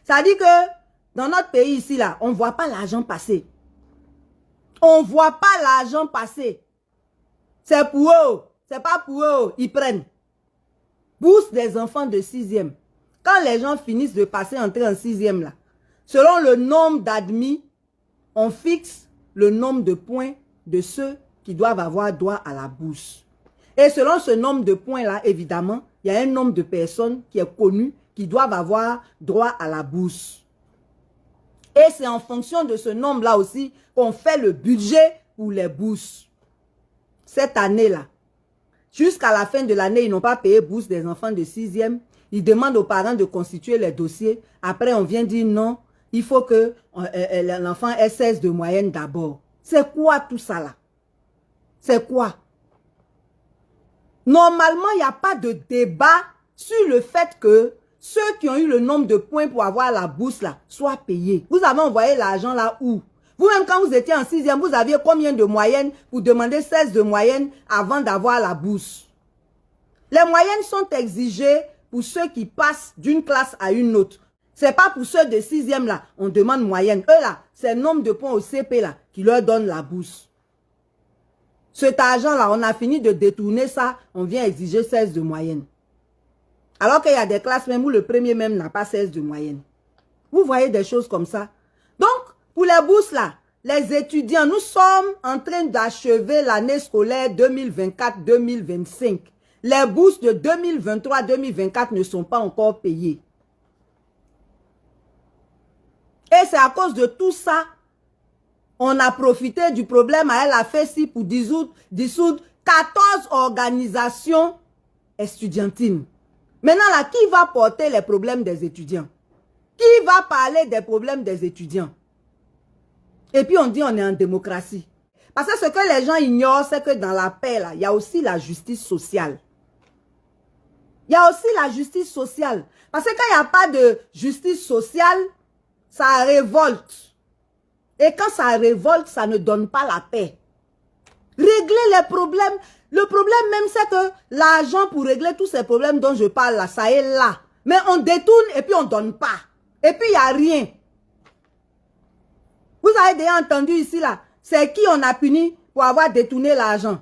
Ça dit que dans notre pays ici, là, on ne voit pas l'argent passer. On ne voit pas l'argent passer. C'est pour eux. C'est pas pour eux. Ils prennent. Bourse des enfants de 6e. Quand les gens finissent de passer, entrer en 6e, là, selon le nombre d'admis, on fixe le nombre de points de ceux qui doivent avoir droit à la bourse. Et selon ce nombre de points-là, évidemment, il y a un nombre de personnes qui est connu qui doivent avoir droit à la bourse. Et c'est en fonction de ce nombre-là aussi qu'on fait le budget pour les bourses. Cette année-là, jusqu'à la fin de l'année, ils n'ont pas payé bourse des enfants de 6e. Ils demandent aux parents de constituer les dossiers. Après, on vient dire non, il faut que l'enfant ait 16 de moyenne d'abord. C'est quoi tout ça là? C'est quoi? Normalement, il n'y a pas de débat sur le fait que ceux qui ont eu le nombre de points pour avoir la bourse là soient payés. Vous avez envoyé l'argent là où? Vous-même, quand vous étiez en 6e, vous aviez combien de moyenne pour demander 16 de moyenne avant d'avoir la bourse? Les moyennes sont exigées pour ceux qui passent d'une classe à une autre. Ce n'est pas pour ceux de 6e là, on demande moyenne. Eux là, c'est le nombre de points au CP là qui leur donne la bourse. Cet argent-là, on a fini de détourner ça, on vient exiger 16 de moyenne. Alors qu'il y a des classes même où le premier même n'a pas 16 de moyenne. Vous voyez des choses comme ça. Donc, pour les bourses là, les étudiants, nous sommes en train d'achever l'année scolaire 2024-2025. Les bourses de 2023-2024 ne sont pas encore payées. Et c'est à cause de tout ça, on a profité du problème à elle a fait si pour dissoudre 14 organisations estudiantines. Maintenant là, qui va porter les problèmes des étudiants? Qui va parler des problèmes des étudiants? Et puis on dit on est en démocratie. Parce que ce que les gens ignorent, c'est que dans la paix là, il y a aussi la justice sociale. Il y a aussi la justice sociale. Parce que quand il n'y a pas de justice sociale, ça révolte. Et quand ça révolte, ça ne donne pas la paix. Régler les problèmes. Le problème même, c'est que l'argent pour régler tous ces problèmes dont je parle là, ça est là. Mais on détourne et puis on ne donne pas. Et puis il n'y a rien. Vous avez déjà entendu ici là, c'est qui on a puni pour avoir détourné l'argent?